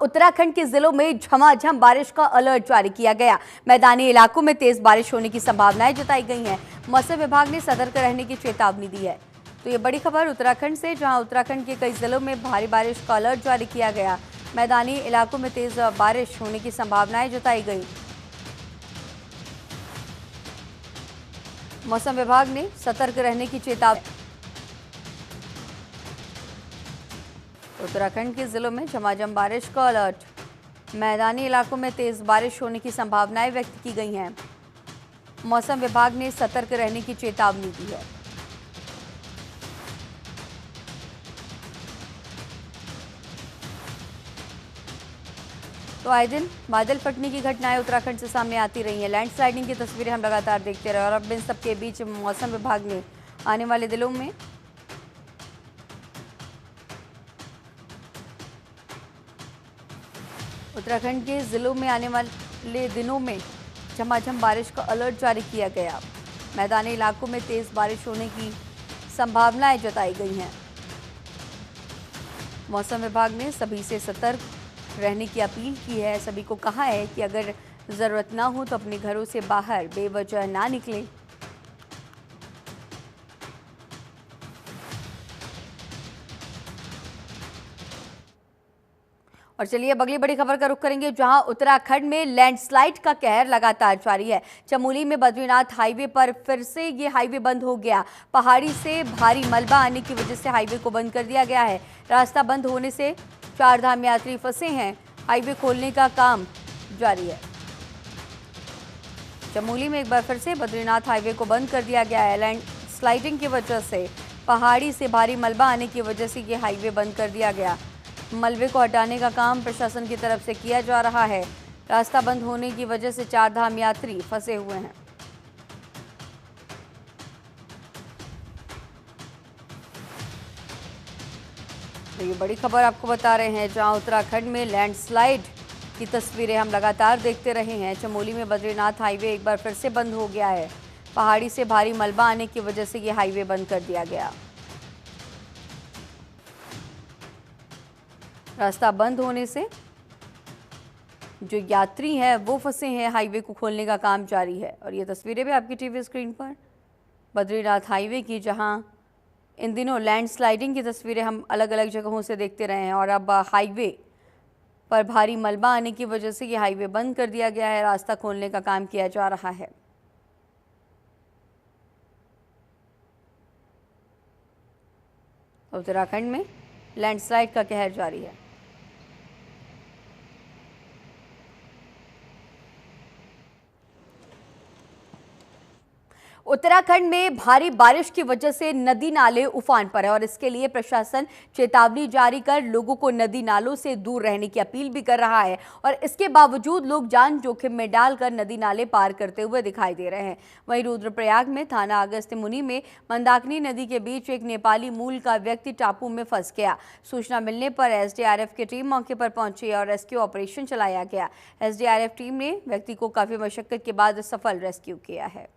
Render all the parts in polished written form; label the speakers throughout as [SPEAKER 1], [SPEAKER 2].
[SPEAKER 1] उत्तराखंड के जिलों में झमाझम बारिश का अलर्ट जारी किया गया। मैदानी इलाकों में तेज बारिश होने की संभावनाएं जताई गई हैं। मौसम विभाग ने सतर्क रहने की चेतावनी दी है। तो ये बड़ी खबर उत्तराखंड से, जहां उत्तराखंड के कई जिलों में भारी बारिश का अलर्ट जारी किया गया। मैदानी इलाकों में तेज बारिश होने की संभावनाएं जताई गई। मौसम विभाग ने सतर्क रहने की चेतावनी। उत्तराखंड के जिलों में झमाझम बारिश का अलर्ट। मैदानी इलाकों में तेज बारिश होने की संभावनाएं व्यक्त की गई हैं। मौसम विभाग ने सतर्क रहने की चेतावनी दी है। तो आए दिन बादल फटने की घटनाएं उत्तराखंड से सामने आती रही हैं। लैंडस्लाइडिंग की तस्वीरें हम लगातार देखते रहे और अब इन सबके बीच मौसम विभाग ने आने वाले दिनों में उत्तराखंड के जिलों में आने वाले दिनों में झमाझम बारिश का अलर्ट जारी किया गया। मैदानी इलाकों में तेज बारिश होने की संभावनाएं जताई गई हैं। मौसम विभाग ने सभी से सतर्क रहने की अपील की है। सभी को कहा है कि अगर ज़रूरत ना हो तो अपने घरों से बाहर बेवजह ना निकलें। और चलिए अब अगली बड़ी खबर का रुख करेंगे, जहां उत्तराखंड में लैंडस्लाइड का कहर लगातार जारी है। चमोली में बद्रीनाथ हाईवे पर फिर से ये हाईवे बंद हो गया। पहाड़ी से भारी मलबा आने की वजह से हाईवे को बंद कर दिया गया है। रास्ता बंद होने से चारधाम यात्री फंसे हैं। हाईवे खोलने का काम जारी है। चमोली में एक बार फिर से बद्रीनाथ हाईवे को बंद कर दिया गया है। लैंडस्लाइडिंग की वजह से, पहाड़ी से भारी मलबा आने की वजह से ये हाईवे बंद कर दिया गया। मलबे को हटाने का काम प्रशासन की तरफ से किया जा रहा है। रास्ता बंद होने की वजह से चारधाम यात्री फंसे हुए हैं। तो ये बड़ी खबर आपको बता रहे हैं, जहां उत्तराखंड में लैंडस्लाइड की तस्वीरें हम लगातार देखते रहे हैं। चमोली में बद्रीनाथ हाईवे एक बार फिर से बंद हो गया है। पहाड़ी से भारी मलबा आने की वजह से ये हाईवे बंद कर दिया गया। रास्ता बंद होने से जो यात्री हैं वो फंसे हैं। हाईवे को खोलने का काम जारी है। और ये तस्वीरें भी आपकी टीवी स्क्रीन पर बद्रीनाथ हाईवे की, जहां इन दिनों लैंडस्लाइडिंग की तस्वीरें हम अलग अलग जगहों से देखते रहे हैं। और अब हाईवे पर भारी मलबा आने की वजह से ये हाईवे बंद कर दिया गया है। रास्ता खोलने का काम किया जा रहा है। उत्तराखंड में लैंडस्लाइड का कहर जारी है। उत्तराखंड में भारी बारिश की वजह से नदी नाले उफान पर है और इसके लिए प्रशासन चेतावनी जारी कर लोगों को नदी नालों से दूर रहने की अपील भी कर रहा है। और इसके बावजूद लोग जान जोखिम में डालकर नदी नाले पार करते हुए दिखाई दे रहे हैं। वहीं रुद्रप्रयाग में थाना अगस्त्यमुनि में मंदाकिनी नदी के बीच एक नेपाली मूल का व्यक्ति टापू में फंस गया। सूचना मिलने पर एसडीआरएफ की टीम मौके पर पहुंची और रेस्क्यू ऑपरेशन चलाया गया। एसडीआरएफ टीम ने व्यक्ति को काफी मशक्कत के बाद सफल रेस्क्यू किया है।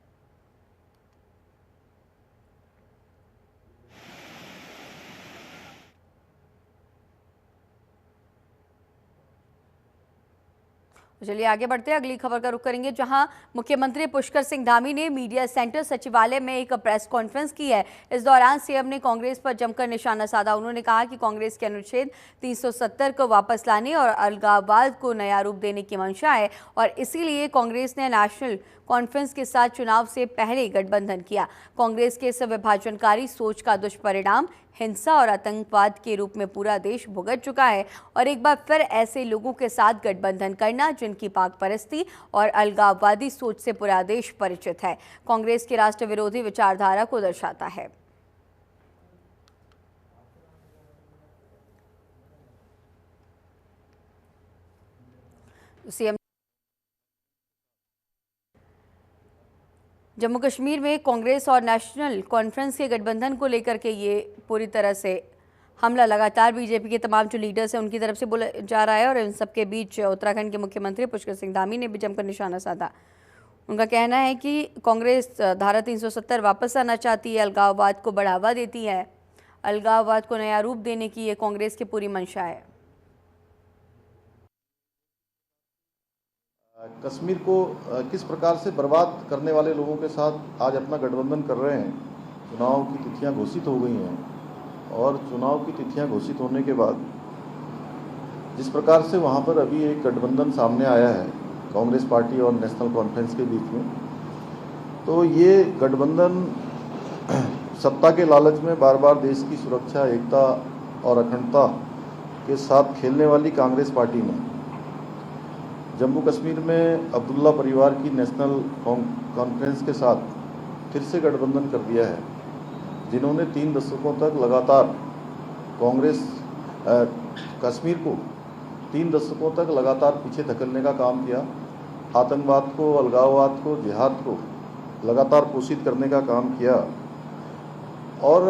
[SPEAKER 1] चलिए आगे बढ़ते हैं, अगली खबर का रुख करेंगे, जहां मुख्यमंत्री पुष्कर सिंह धामी ने मीडिया सेंटर सचिवालय में एक प्रेस कॉन्फ्रेंस की है। इस दौरान सीएम ने कांग्रेस पर जमकर निशाना साधा। उन्होंने कहा कि कांग्रेस के अनुच्छेद 370 को वापस लाने और अलगाववाद को नया रूप देने की मंशा है और इसीलिए कांग्रेस ने नेशनल कॉन्फ्रेंस के साथ चुनाव से पहले गठबंधन किया। कांग्रेस के इस विभाजनकारी सोच का दुष्परिणाम हिंसा और आतंकवाद के रूप में पूरा देश भुगत चुका है और एक बार फिर ऐसे लोगों के साथ गठबंधन करना जिनकी पाक परस्ती और अलगाववादी सोच से पूरा देश परिचित है, कांग्रेस की राष्ट्र विरोधी विचारधारा को दर्शाता है। सीएम जम्मू कश्मीर में कांग्रेस और नेशनल कॉन्फ्रेंस के गठबंधन को लेकर के ये पूरी तरह से हमला लगातार बीजेपी के तमाम जो लीडर्स हैं उनकी तरफ से बोला जा रहा है। और इन सबके बीच उत्तराखंड के मुख्यमंत्री पुष्कर सिंह धामी ने भी जमकर निशाना साधा। उनका कहना है कि कांग्रेस धारा 370 वापस आना चाहती है, अलगाववाद को बढ़ावा देती है, अलगाववाद को नया रूप देने की ये कांग्रेस की पूरी मंशा है।
[SPEAKER 2] कश्मीर को किस प्रकार से बर्बाद करने वाले लोगों के साथ आज अपना गठबंधन कर रहे हैं। चुनाव की तिथियां घोषित हो गई हैं और चुनाव की तिथियां घोषित होने के बाद जिस प्रकार से वहां पर अभी एक गठबंधन सामने आया है कांग्रेस पार्टी और नेशनल कॉन्फ्रेंस के बीच में, तो ये गठबंधन सत्ता के लालच में बार बार देश की सुरक्षा, एकता और अखंडता के साथ खेलने वाली कांग्रेस पार्टी ने जम्मू कश्मीर में अब्दुल्ला परिवार की नेशनल कॉन्फ्रेंस के साथ फिर से गठबंधन कर दिया है, जिन्होंने 3 दशकों तक लगातार कश्मीर को 3 दशकों तक लगातार पीछे धकेलने का काम किया, आतंकवाद को, अलगाववाद को, जिहाद को लगातार पोषित करने का काम किया। और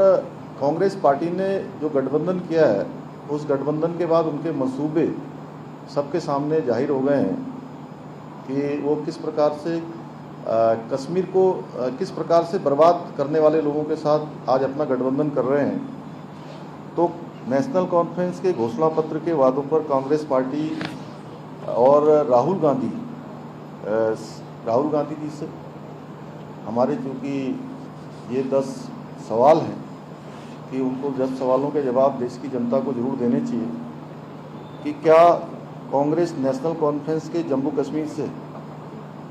[SPEAKER 2] कांग्रेस पार्टी ने जो गठबंधन किया है, उस गठबंधन के बाद उनके मंसूबे सबके सामने जाहिर हो गए हैं कि वो किस प्रकार से कश्मीर को किस प्रकार से बर्बाद करने वाले लोगों के साथ आज अपना गठबंधन कर रहे हैं। तो नेशनल कॉन्फ्रेंस के घोषणा पत्र के वादों पर कांग्रेस पार्टी और राहुल गांधी जी से हमारे चूँकि ये 10 सवाल हैं कि उनको 10 सवालों के जवाब देश की जनता को जरूर देने चाहिए कि क्या कांग्रेस नेशनल कॉन्फ्रेंस के जम्मू कश्मीर से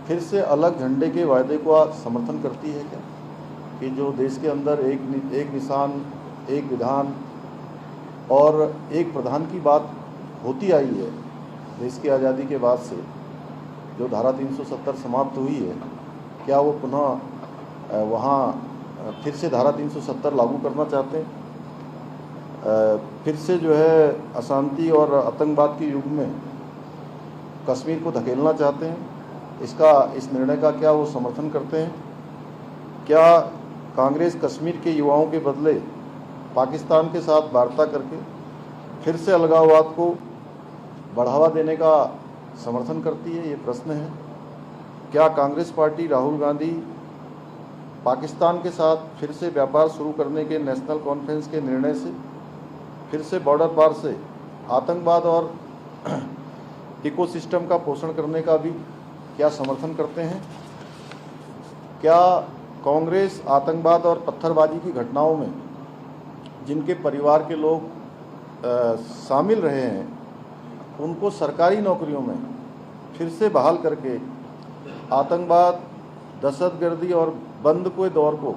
[SPEAKER 2] फिर से अलग झंडे के वायदे को समर्थन करती है क्या, कि जो देश के अंदर एक निशान, एक विधान और एक प्रधान की बात होती आई है देश की आज़ादी के बाद से, जो धारा 370 समाप्त हुई है, क्या वो पुनः वहाँ फिर से धारा 370 लागू करना चाहते हैं? फिर से जो है अशांति और आतंकवाद के युग में कश्मीर को धकेलना चाहते हैं? इस निर्णय का क्या वो समर्थन करते हैं? क्या कांग्रेस कश्मीर के युवाओं के बदले पाकिस्तान के साथ वार्ता करके फिर से अलगाववाद को बढ़ावा देने का समर्थन करती है? ये प्रश्न है। क्या कांग्रेस पार्टी, राहुल गांधी पाकिस्तान के साथ फिर से व्यापार शुरू करने के नेशनल कॉन्फ्रेंस के निर्णय से फिर से बॉर्डर पार से आतंकवाद और इकोसिस्टम का पोषण करने का भी क्या समर्थन करते हैं? क्या कांग्रेस आतंकवाद और पत्थरबाजी की घटनाओं में जिनके परिवार के लोग शामिल रहे हैं, उनको सरकारी नौकरियों में फिर से बहाल करके आतंकवाद, दहशतगर्दी और बंद के दौर को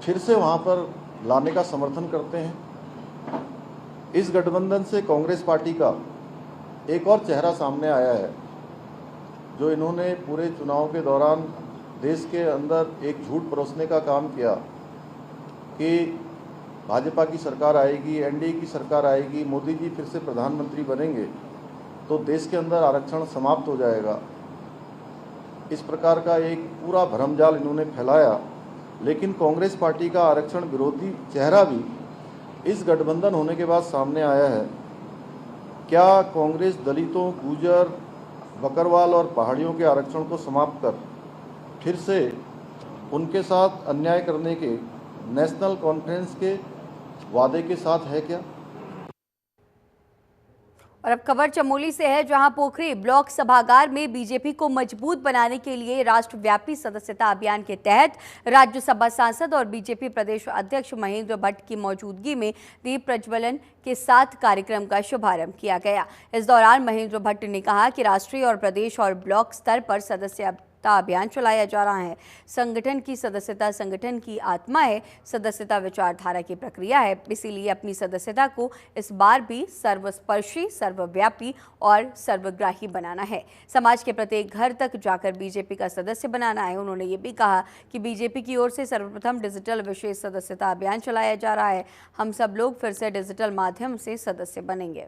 [SPEAKER 2] फिर से वहाँ पर लाने का समर्थन करते हैं? इस गठबंधन से कांग्रेस पार्टी का एक और चेहरा सामने आया है, जो इन्होंने पूरे चुनाव के दौरान देश के अंदर एक झूठ परोसने का काम किया कि भाजपा की सरकार आएगी, एनडीए की सरकार आएगी, मोदी जी फिर से प्रधानमंत्री बनेंगे तो देश के अंदर आरक्षण समाप्त हो जाएगा। इस प्रकार का एक पूरा भरमजाल इन्होंने फैलाया, लेकिन कांग्रेस पार्टी का आरक्षण विरोधी चेहरा भी इस गठबंधन होने के बाद सामने आया है। क्या कांग्रेस दलितों, गुर्जर, बकरवाल और पहाड़ियों के आरक्षण को समाप्त कर फिर से उनके साथ अन्याय करने के नेशनल कॉन्फ्रेंस के वादे के साथ है क्या?
[SPEAKER 1] और अब खबर चमोली से है, जहां पोखरी ब्लॉक सभागार में बीजेपी को मजबूत बनाने के लिए राष्ट्रव्यापी सदस्यता अभियान के तहत राज्यसभा सांसद और बीजेपी प्रदेश अध्यक्ष महेंद्र भट्ट की मौजूदगी में दीप प्रज्वलन के साथ कार्यक्रम का शुभारंभ किया गया। इस दौरान महेंद्र भट्ट ने कहा कि राष्ट्रीय और प्रदेश और ब्लॉक स्तर पर सदस्यता अभियान चलाया जा रहा है। संगठन की सदस्यता संगठन की आत्मा है, सदस्यता विचारधारा की प्रक्रिया है, इसीलिए अपनी सदस्यता को इस बार भी सर्वस्पर्शी, सर्वव्यापी और सर्वग्राही बनाना है। समाज के प्रत्येक घर तक जाकर बीजेपी का सदस्य बनाना है। उन्होंने ये भी कहा कि बीजेपी की ओर से सर्वप्रथम डिजिटल विशेष सदस्यता अभियान चलाया जा रहा है। हम सब लोग फिर से डिजिटल माध्यम से सदस्य बनेंगे।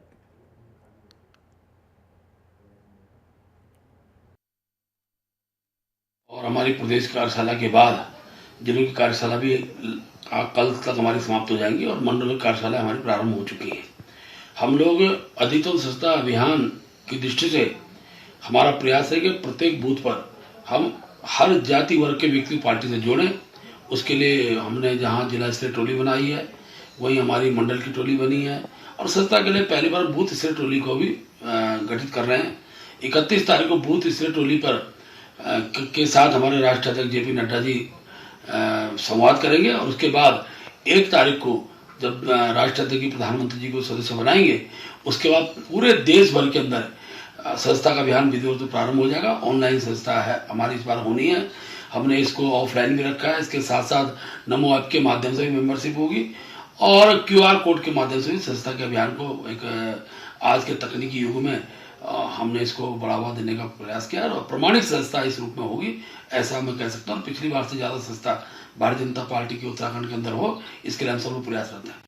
[SPEAKER 3] और हमारी प्रदेश कार्यशाला के बाद जिलों की कार्यशाला भी कल तक हमारी समाप्त हो जाएंगी और मंडल कार्यशाला हमारी प्रारंभ हो चुकी है। हम लोग अधिकतम सदस्यता अभियान की दृष्टि से हमारा प्रयास है कि प्रत्येक बूथ पर हम हर जाति वर्ग के व्यक्ति पार्टी से जोड़ें। उसके लिए हमने जहां जिला स्तरीय टोली बनाई है, वहीं हमारी मंडल की टोली बनी है और सदस्यता के लिए पहली बार बूथ स्तरीय टोली को भी गठित कर रहे हैं। 31 तारीख को बूथ स्तरीय टोली पर के साथ हमारे राष्ट्रीय अध्यक्ष JP नड्डा जी संवाद करेंगे और उसके बाद 1 तारीख को जब राष्ट्रीय अध्यक्ष जी प्रधानमंत्री जी को सदस्य बनाएंगे, उसके बाद पूरे देश भर के अंदर सदस्यता का अभियान विधिवत प्रारंभ हो जाएगा। ऑनलाइन सदस्यता है हमारी इस बार होनी है, हमने इसको ऑफलाइन भी रखा है। इसके साथ साथ नमो ऐप के माध्यम से भी मेंबरशिप होगी और QR कोड के माध्यम से भी सदस्यता के अभियान को एक आज के तकनीकी युग में हमने इसको बढ़ावा देने का प्रयास किया और प्रमाणिक सदस्यता इस रूप में होगी, ऐसा मैं कह सकता हूँ। पिछली बार से ज़्यादा सदस्यता भारतीय जनता पार्टी के उत्तराखंड के अंदर हो, इसके लिए हम सब लोग प्रयासरत हैं।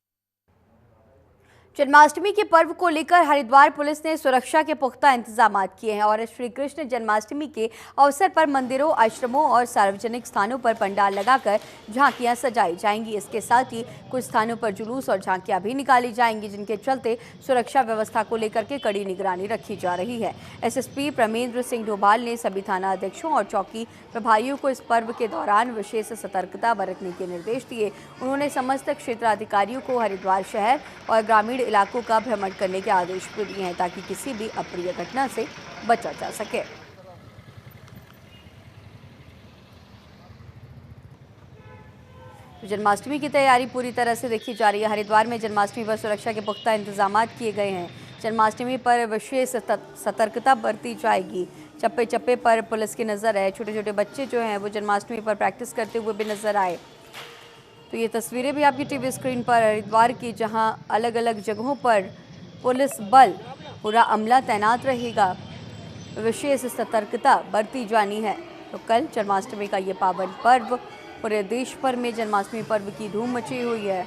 [SPEAKER 1] जन्माष्टमी के पर्व को लेकर हरिद्वार पुलिस ने सुरक्षा के पुख्ता इंतजाम किए हैं और श्री कृष्ण जन्माष्टमी के अवसर पर मंदिरों, आश्रमों और सार्वजनिक स्थानों पर पंडाल लगाकर झांकियां सजाई जाएंगी। इसके साथ ही कुछ स्थानों पर जुलूस और झांकियां भी निकाली जाएंगी, जिनके चलते सुरक्षा व्यवस्था को लेकर के कड़ी निगरानी रखी जा रही है। SSP प्रमेंद्र सिंह डोभाल ने सभी थाना अध्यक्षों और चौकी प्रभारियों को इस पर्व के दौरान विशेष सतर्कता बरतने के निर्देश दिए। उन्होंने समस्त क्षेत्राधिकारियों को हरिद्वार शहर और ग्रामीण इलाकों का भ्रमण करने के आदेश भी दिए हैं ताकि किसी भी अप्रिय घटना से बचा जा सके। जन्माष्टमी की तैयारी पूरी तरह से देखी जा रही है। हरिद्वार में जन्माष्टमी पर सुरक्षा के पुख्ता इंतजाम किए गए हैं। जन्माष्टमी पर विशेष सतर्कता बरती जाएगी। चप्पे चप्पे पर पुलिस की नज़र है। छोटे छोटे बच्चे जो हैं वो जन्माष्टमी पर प्रैक्टिस करते हुए भी नजर आए। तो ये तस्वीरें भी आपकी टीवी स्क्रीन पर हरिद्वार की, जहां अलग अलग जगहों पर पुलिस बल पूरा अमला तैनात रहेगा। विशेष सतर्कता बरती जानी है। तो कल जन्माष्टमी का ये पावन पर्व, पूरे देश भर में जन्माष्टमी पर्व की धूम मची हुई है।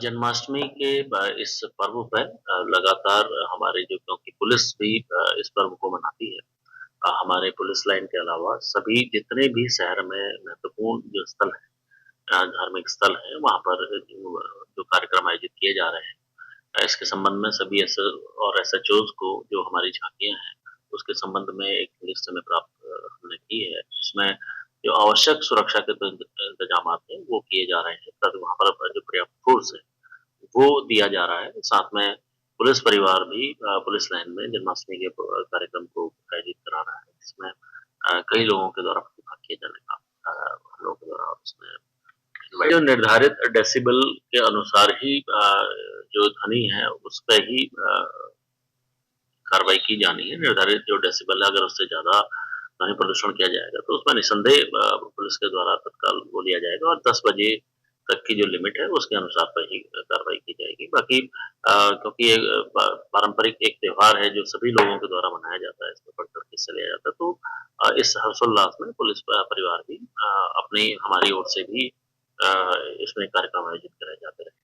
[SPEAKER 4] जन्माष्टमी के इस पर्व पर लगातार हमारे जो क्योंकि पुलिस भी इस पर्व को मनाती है, हमारे पुलिस लाइन के अलावा सभी जितने भी शहर में महत्वपूर्ण जो स्थल है, धार्मिक स्थल है, वहाँ पर जो कार्यक्रम आयोजित किए जा रहे हैं, इसके संबंध में सभी SHOs को जो हमारी झांकियां हैं उसके संबंध में एक लिस्ट में प्राप्त हमने की है। इसमें जो आवश्यक सुरक्षा के इंतजाम हैं वो किए जा रहे हैं, तब वहाँ पर जो पर्याप्त फोर्स है वो दिया जा रहा है। साथ में पुलिस परिवार भी पुलिस लाइन में जन्माष्टमी के कार्यक्रम को आयोजित करा रहा है, जिसमें कई लोगों के द्वारा प्रतिभाग किए जाने का लोगों के द्वारा उसमें जो निर्धारित डेसिबल के अनुसार ही जो ध्वनि है उस पर ही कार्रवाई की जानी है। निर्धारित जो डेसिबल है, अगर उससे ज्यादा ध्वनि प्रदूषण किया जाएगा तो उसमें निसंदेह पुलिस के द्वारा तत्काल वो लिया जाएगा और 10 बजे तक की जो लिमिट है उसके अनुसार पर ही कार्रवाई की जाएगी। बाकी क्योंकि पारंपरिक एक त्योहार है जो सभी लोगों के द्वारा मनाया जाता है, इसमें बढ़ चढ़ हिस्सा लिया जाता है, तो इस हर्षोल्लास में पुलिस परिवार भी अपनी हमारी ओर से भी इसमें कार्यक्रम आयोजित कराए जाते हैं।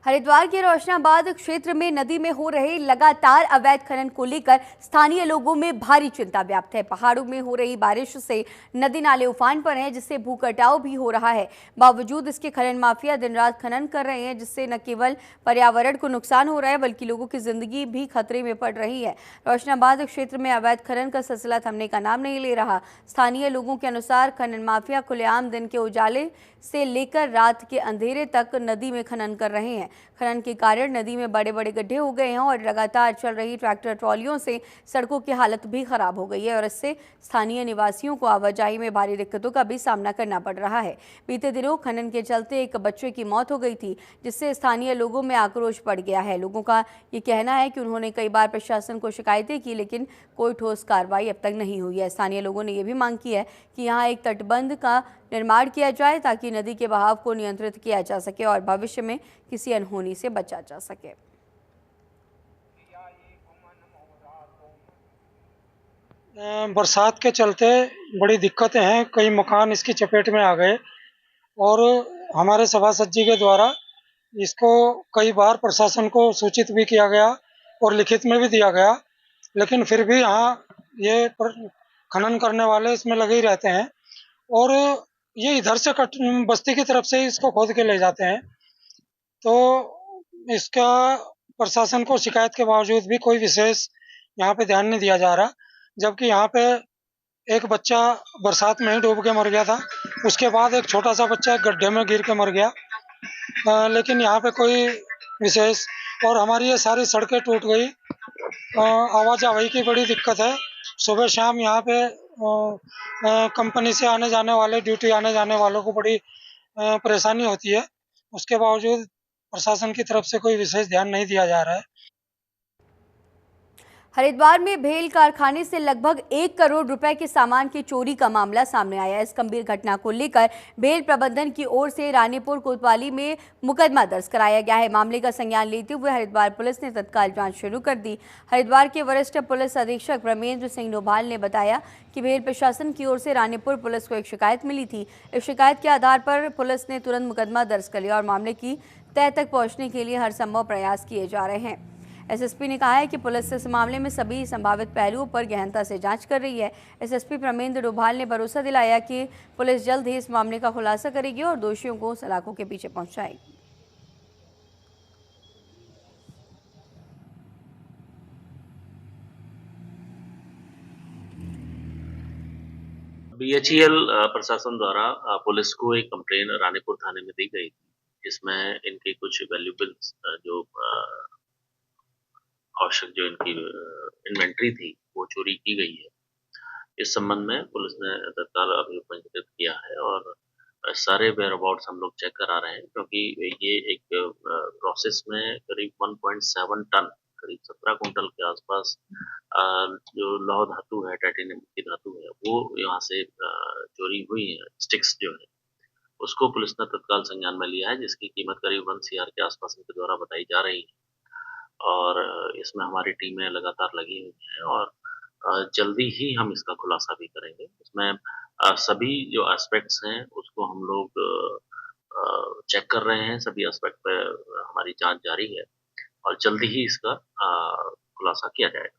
[SPEAKER 1] हरिद्वार के रोशनाबाद क्षेत्र में नदी में हो रहे लगातार अवैध खनन को लेकर स्थानीय लोगों में भारी चिंता व्याप्त है। पहाड़ों में हो रही बारिश से नदी नाले उफान पर हैं, जिससे भू कटाव भी हो रहा है। बावजूद इसके खनन माफिया दिन रात खनन कर रहे हैं, जिससे न केवल पर्यावरण को नुकसान हो रहा है बल्कि लोगों की जिंदगी भी खतरे में पड़ रही है। रोशनाबाद क्षेत्र में अवैध खनन का सिलसिला थमने का नाम नहीं ले रहा। स्थानीय लोगों के अनुसार खनन माफिया खुलेआम दिन के उजाले से लेकर रात के अंधेरे तक नदी में खनन कर रहे हैं। खनन के कारण नदी में बड़े बड़े गड्ढे हो गए हैं और लगातार चल रही ट्रैक्टर ट्रॉलियों से सड़कों की हालत भी खराब हो गई है और इससे स्थानीय निवासियों को आवाजाही में भारी दिक्कतों का भी सामना करना पड़ रहा है। बीते दिनों खनन के चलते एक बच्चे की मौत हो गई थी, जिससे स्थानीय लोगों में आक्रोश बढ़ गया है। लोगों का ये कहना है कि उन्होंने कई बार प्रशासन को शिकायतें की, लेकिन कोई ठोस कार्रवाई अब तक नहीं हुई है। स्थानीय लोगों ने यह भी मांग की है कि यहाँ एक तटबंध का निर्माण किया जाए ताकि नदी के बहाव को नियंत्रित किया जा सके और भविष्य में किसी अनहोनी से बचा जा सके।
[SPEAKER 5] बरसात के चलते बड़ी दिक्कतें हैं, कई मकान इसकी चपेट में आ गए और हमारे सभासद जी के द्वारा इसको कई बार प्रशासन को सूचित भी किया गया और लिखित में भी दिया गया, लेकिन फिर भी यहाँ ये खनन करने वाले इसमें लगे ही रहते हैं और ये इधर से बस्ती की तरफ से इसको खोद के ले जाते हैं। तो इसका प्रशासन को शिकायत के बावजूद भी कोई विशेष यहाँ पे ध्यान नहीं दिया जा रहा, जबकि यहाँ पे एक बच्चा बरसात में ही डूब के मर गया था। उसके बाद एक छोटा सा बच्चा एक गड्ढे में गिर के मर गया, लेकिन यहाँ पे कोई विशेष और हमारी ये सारी सड़कें टूट गई। आवाजाही की बड़ी दिक्कत है। सुबह शाम यहाँ पे कंपनी से आने जाने वाले, ड्यूटी आने जाने वालों को बड़ी परेशानी होती है। उसके बावजूद प्रशासन की तरफ से कोई विशेष ध्यान नहीं दिया जा रहा है।
[SPEAKER 1] हरिद्वार में भेल कारखाने से लगभग 1 करोड़ रुपए के सामान की चोरी का मामला सामने आया। इस गंभीर घटना को लेकर भेल प्रबंधन की ओर से रानीपुर कोतवाली में मुकदमा दर्ज कराया गया है। मामले का संज्ञान लेते हुए हरिद्वार पुलिस ने तत्काल जांच शुरू कर दी। हरिद्वार के वरिष्ठ पुलिस अधीक्षक ब्रह्मेंद्र सिंह डोभाल ने बताया कि भेल प्रशासन की ओर से रानीपुर पुलिस को एक शिकायत मिली थी। इस शिकायत के आधार पर पुलिस ने तुरंत मुकदमा दर्ज कर लिया और मामले की तह तक पहुंचने के लिए हर संभव प्रयास किए जा रहे हैं। एसएसपी ने कहा है कि पुलिस इस मामले में सभी संभावित पहलुओं पर गहनता से जांच कर रही है। एसएसपी ब्रह्मेंद्र डोभाल ने भरोसा दिलाया कि पुलिस जल्द ही इस मामले का खुलासा करेगी और दोषियों को सलाखों के पीछे पहुंचाएगी।
[SPEAKER 4] बीएचईएल प्रशासन द्वारा पुलिस को एक कंप्लेन रानीपुर थाने में दी गई थी, जिसमें इनके कुछ वैल्यूएबल्स जो आवश्यक जो इनकी इन्वेंट्री थी वो चोरी की गई है। इस संबंध में पुलिस ने तत्काल अभियोग पंजीकृत किया है और सारे वेयर अबाउट्स हम लोग चेक करा रहे हैं, क्योंकि ये एक प्रोसेस में करीब 1.7 टन, करीब 17 कुंटल के आसपास जो लौह धातु है, टाइटेनियम की धातु है, वो यहाँ से चोरी हुई है। स्टिक्स जो है उसको पुलिस ने तत्काल संज्ञान में लिया है, जिसकी कीमत करीब 1 CR के आसपास इनके द्वारा बताई जा रही है और इसमें हमारी टीमें लगातार लगी हुई हैं और जल्दी ही हम इसका खुलासा भी करेंगे। इसमें सभी जो एस्पेक्ट्स हैं उसको हम लोग चेक कर रहे हैं। सभी एस्पेक्ट पे हमारी जांच जारी है और जल्दी ही इसका खुलासा किया जाएगा।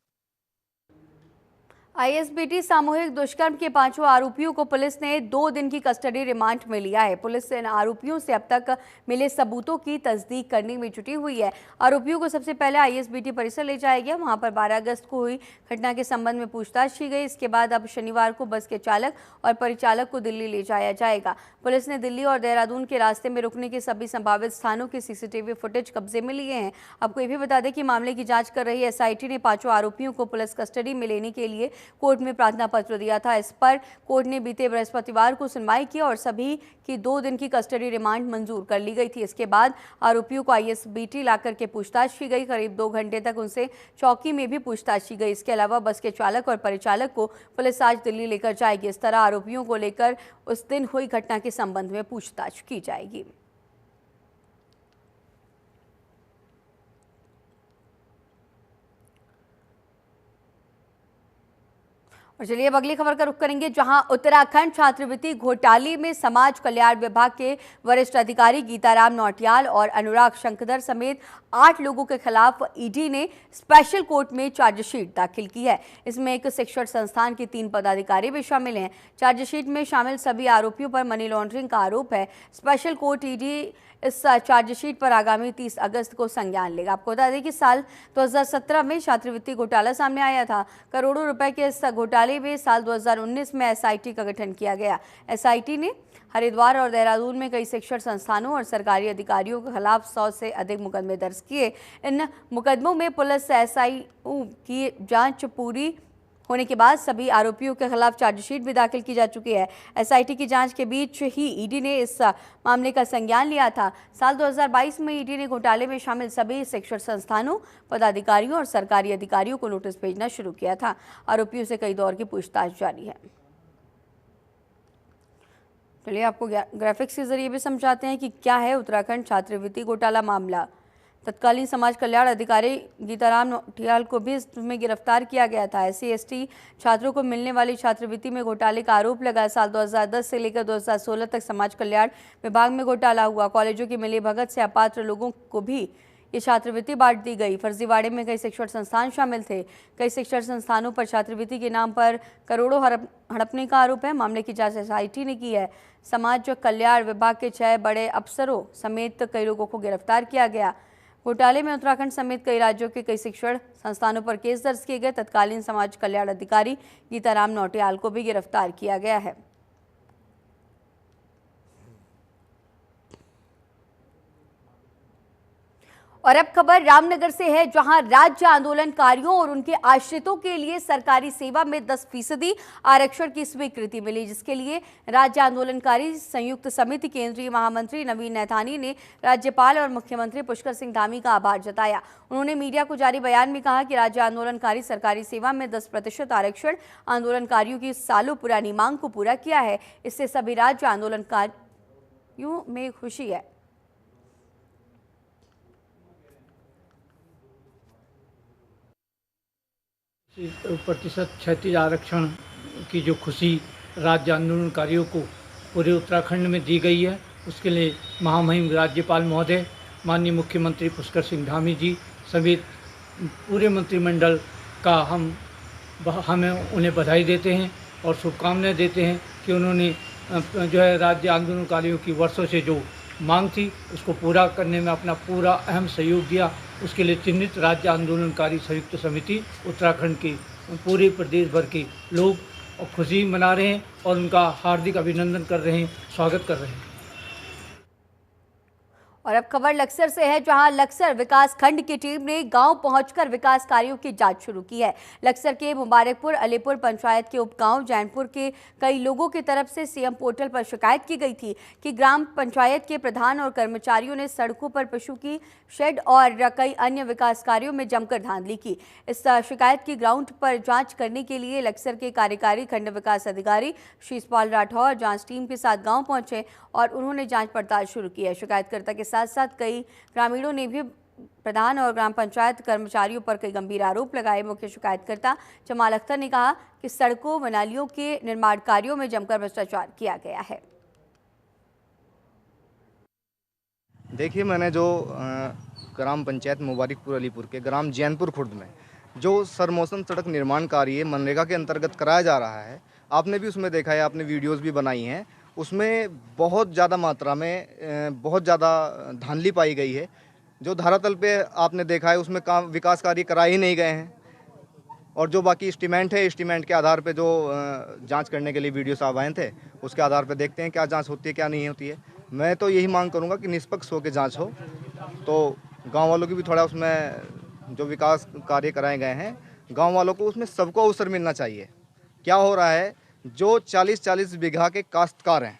[SPEAKER 1] आईएसबीटी सामूहिक दुष्कर्म के 5 आरोपियों को पुलिस ने 2 दिन की कस्टडी रिमांड में लिया है। पुलिस इन आरोपियों से अब तक मिले सबूतों की तस्दीक करने में जुटी हुई है। आरोपियों को सबसे पहले आईएसबीटी परिसर ले जाया गया। वहां पर 12 अगस्त को हुई घटना के संबंध में पूछताछ की गई। इसके बाद अब शनिवार को बस के चालक और परिचालक को दिल्ली ले जाया जाएगा। पुलिस ने दिल्ली और देहरादून के रास्ते में रुकने के सभी संभावित स्थानों के सीसीटीवी फुटेज कब्जे में लिए हैं। आपको ये भी बता दें कि मामले की जाँच कर रही एसआईटी ने 5 आरोपियों को पुलिस कस्टडी में लेने के लिए कोर्ट में प्रार्थना पत्र दिया था। इस पर कोर्ट ने बीते बृहस्पतिवार को सुनवाई की और सभी की 2 दिन की कस्टडी रिमांड मंजूर कर ली गई थी। इसके बाद आरोपियों को आईएसबीटी लाकर के पूछताछ की गई। करीब 2 घंटे तक उनसे चौकी में भी पूछताछ की गई। इसके अलावा बस के चालक और परिचालक को पुलिस आज दिल्ली लेकर जाएगी। इस तरह आरोपियों को लेकर उस दिन हुई घटना के संबंध में पूछताछ की जाएगी। और चलिए अब अगली खबर का रुख करेंगे, जहां उत्तराखंड छात्रवृत्ति घोटाले में समाज कल्याण विभाग के वरिष्ठ अधिकारी गीताराम नौटियाल और अनुराग शंकदर समेत 8 लोगों के खिलाफ ईडी ने स्पेशल कोर्ट में चार्जशीट दाखिल की है। इसमें एक शिक्षण संस्थान के 3 पदाधिकारी भी शामिल हैं। चार्जशीट में शामिल सभी आरोपियों पर मनी लॉन्ड्रिंग का आरोप है। स्पेशल कोर्ट ईडी इस चार्जशीट पर आगामी 30 अगस्त को संज्ञान लेगा। आपको बता दें कि साल 2017 में छात्रवृत्ति घोटाला सामने आया था। करोड़ों रुपए के इस घोटाले में साल 2019 में एसआईटी का गठन किया गया। एसआईटी ने हरिद्वार और देहरादून में कई शिक्षण संस्थानों और सरकारी अधिकारियों के खिलाफ 100 से अधिक मुकदमे दर्ज किए। इन मुकदमों में पुलिस एसआईटी की जांच पूरी होने के बाद सभी आरोपियों के खिलाफ चार्जशीट भी दाखिल की जा चुकी है। एसआईटी की जांच के बीच ही ईडी ने इस मामले का संज्ञान लिया था। साल 2022 में ईडी ने घोटाले में शामिल सभी शिक्षण संस्थानों, पदाधिकारियों और सरकारी अधिकारियों को नोटिस भेजना शुरू किया था। आरोपियों से कई दौर की पूछताछ जारी है। चलिए आपको ग्राफिक्स के जरिए भी समझाते हैं कि क्या है उत्तराखंड छात्रवृत्ति घोटाला मामला। तत्कालीन समाज कल्याण अधिकारी गीताराम नौटियाल को भी इसमें गिरफ्तार किया गया था। SC/ST छात्रों को मिलने वाली छात्रवृत्ति में घोटाले का आरोप लगा। साल 2010 से लेकर 2016 तक समाज कल्याण विभाग में घोटाला हुआ। कॉलेजों की मिलीभगत से अपात्र लोगों को भी ये छात्रवृत्ति बांट दी गई। फर्जीवाड़े में कई शिक्षण संस्थान शामिल थे। कई शिक्षण संस्थानों पर छात्रवृत्ति के नाम पर करोड़ों हड़पने का आरोप है। मामले की जांच SIT ने की है। समाज कल्याण विभाग के 6 बड़े अफसरों समेत कई लोगों को गिरफ्तार किया गया। घोटाले में उत्तराखंड समेत कई राज्यों के कई शिक्षण संस्थानों पर केस दर्ज किए गए। तत्कालीन समाज कल्याण अधिकारी गीताराम नौटियाल को भी गिरफ्तार किया गया है। और अब खबर रामनगर से है, जहां राज्य आंदोलनकारियों और उनके आश्रितों के लिए सरकारी सेवा में 10% आरक्षण की स्वीकृति मिली, जिसके लिए राज्य आंदोलनकारी संयुक्त समिति केंद्रीय महामंत्री नवीन नैथानी ने राज्यपाल और मुख्यमंत्री पुष्कर सिंह धामी का आभार जताया। उन्होंने मीडिया को जारी बयान में कहा कि राज्य आंदोलनकारी सरकारी सेवा में 10% आरक्षण आंदोलनकारियों की सालों पुरानी मांग को पूरा किया है। इससे सभी राज्य आंदोलनकारियों में खुशी है।
[SPEAKER 6] प्रतिशत क्षैतिज आरक्षण की जो खुशी राज्य आंदोलनकारियों को पूरे उत्तराखंड में दी गई है, उसके लिए महामहिम राज्यपाल महोदय, माननीय मुख्यमंत्री पुष्कर सिंह धामी जी समेत पूरे मंत्रिमंडल का हमें उन्हें बधाई देते हैं और शुभकामनाएं देते हैं कि उन्होंने जो है राज्य आंदोलनकारियों की वर्षों से जो मांग थी उसको पूरा करने में अपना पूरा अहम सहयोग दिया। उसके लिए चिन्हित राज्य आंदोलनकारी संयुक्त समिति उत्तराखंड की पूरे प्रदेश भर के लोग खुशी मना रहे हैं और उनका हार्दिक अभिनंदन कर रहे हैं, स्वागत कर रहे हैं।
[SPEAKER 1] और अब खबर लक्सर से है, जहां लक्सर विकास खंड की टीम ने गांव पहुंचकर विकास कार्यों की जांच शुरू की है। लक्सर के मुबारकपुर अलीपुर पंचायत के उपगांव जैनपुर के कई लोगों की तरफ से सीएम पोर्टल पर शिकायत की गई थी कि ग्राम पंचायत के प्रधान और कर्मचारियों ने सड़कों पर पशु की शेड और कई अन्य विकास कार्यों में जमकर धांधली की। इस शिकायत की ग्राउंड पर जाँच करने के लिए लक्सर के कार्यकारी खंड विकास अधिकारी शीशपाल राठौर जाँच टीम के साथ गाँव पहुंचे और उन्होंने जाँच पड़ताल शुरू की है। शिकायतकर्ता के साथ साथ कई ग्रामीणों ने भी प्रधान और ग्राम पंचायत कर्मचारियों पर कई गंभीर आरोप लगाए। मुख्य शिकायतकर्ता जमाल अख्तर ने कहा कि सड़कों व नालियों के निर्माण कार्यों में जमकर भ्रष्टाचार किया गया है।
[SPEAKER 7] देखिए, मैंने जो ग्राम पंचायत मुबारकपुर अलीपुर के ग्राम जैनपुर खुर्द में जो सरमौसम सड़क निर्माण कार्य मनरेगा के अंतर्गत कराया जा रहा है, आपने भी उसमें देखा है, आपने वीडियोस भी बनाई हैं। उसमें बहुत ज़्यादा मात्रा में बहुत ज़्यादा धांधली पाई गई है। जो धरातल पे आपने देखा है उसमें काम विकास कार्य कराए ही नहीं गए हैं और जो बाकी एस्टीमेट है, एस्टीमेट के आधार पे जो जांच करने के लिए वीडियो साहब आए थे, उसके आधार पे देखते हैं क्या जांच होती है क्या नहीं होती है। मैं तो यही मांग करूँगा कि निष्पक्ष होकर जाँच हो, तो गाँव वालों की भी थोड़ा उसमें जो विकास कार्य कराए गए हैं गाँव वालों को उसमें सबको अवसर मिलना चाहिए। क्या हो रहा है, जो 40-40 बीघा के काश्तकार हैं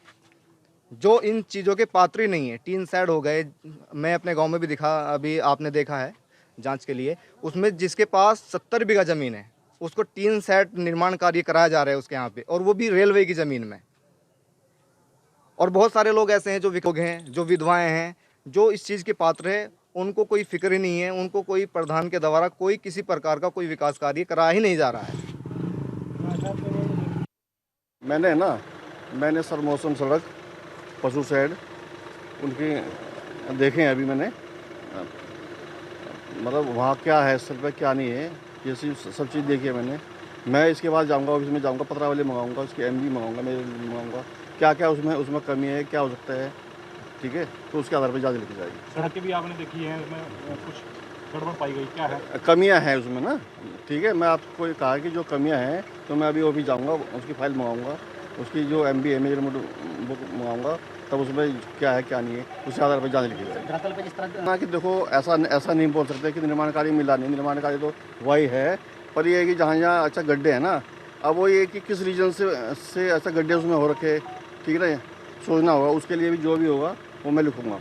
[SPEAKER 7] जो इन चीज़ों के पात्र ही नहीं है, टीन शेड हो गए। मैं अपने गांव में भी दिखा, अभी आपने देखा है जांच के लिए, उसमें जिसके पास 70 बीघा ज़मीन है उसको टीन शेड निर्माण कार्य कराया जा रहा है उसके यहाँ पे, और वो भी रेलवे की ज़मीन में। और बहुत सारे लोग ऐसे हैं जो विकलांग हैं, जो विधवाएँ हैं, जो इस चीज़ के पात्र है, उनको कोई फिक्र ही नहीं है, उनको कोई प्रधान के द्वारा कोई किसी प्रकार का कोई विकास कार्य कराया ही नहीं जा रहा है।
[SPEAKER 2] मैंने सरमौसम सड़क, पशु शेड उनके देखे हैं। अभी मैंने मतलब वहाँ क्या है सर पे क्या नहीं है, ये सब चीज़ देखी है मैंने। मैं इसके बाद जाऊँगा, ऑफिस में जाऊँगा, पत्रावली मंगाऊँगा, उसकी एमडी मंगाऊँगा, मेरे मंगाऊँगा, क्या क्या उसमें कमी है, क्या हो सकता है, ठीक है, तो उसके आधार पर जांच लिखी जाएगी।
[SPEAKER 8] सड़कें भी आपने देखी हैं, उसमें कुछ गड़बड़ पाई गई, क्या है?
[SPEAKER 2] कमियां हैं उसमें ना, ठीक है। मैं आपको ये कहा कि जो कमियां हैं तो मैं अभी वो भी जाऊँगा, उसकी फाइल मंगाऊँगा, उसकी जो MB है मेजरमेंट बुक मंगाऊँगा, तब उसमें क्या है क्या नहीं है उसके आधार पर जांच लिखी जाएगी। ना कि देखो ऐसा नहीं बोल सकते कि निर्माण कार्य मिला नहीं, निर्माण कार्य तो वही है, पर ये है कि जहाँ अच्छा गड्ढे हैं ना, अब वो ये कि किस रीजन से ऐसा गड्ढे उसमें हो रखे, ठीक है ना, सोचना होगा, उसके लिए भी जो भी होगा वो मैं लिखूँगा।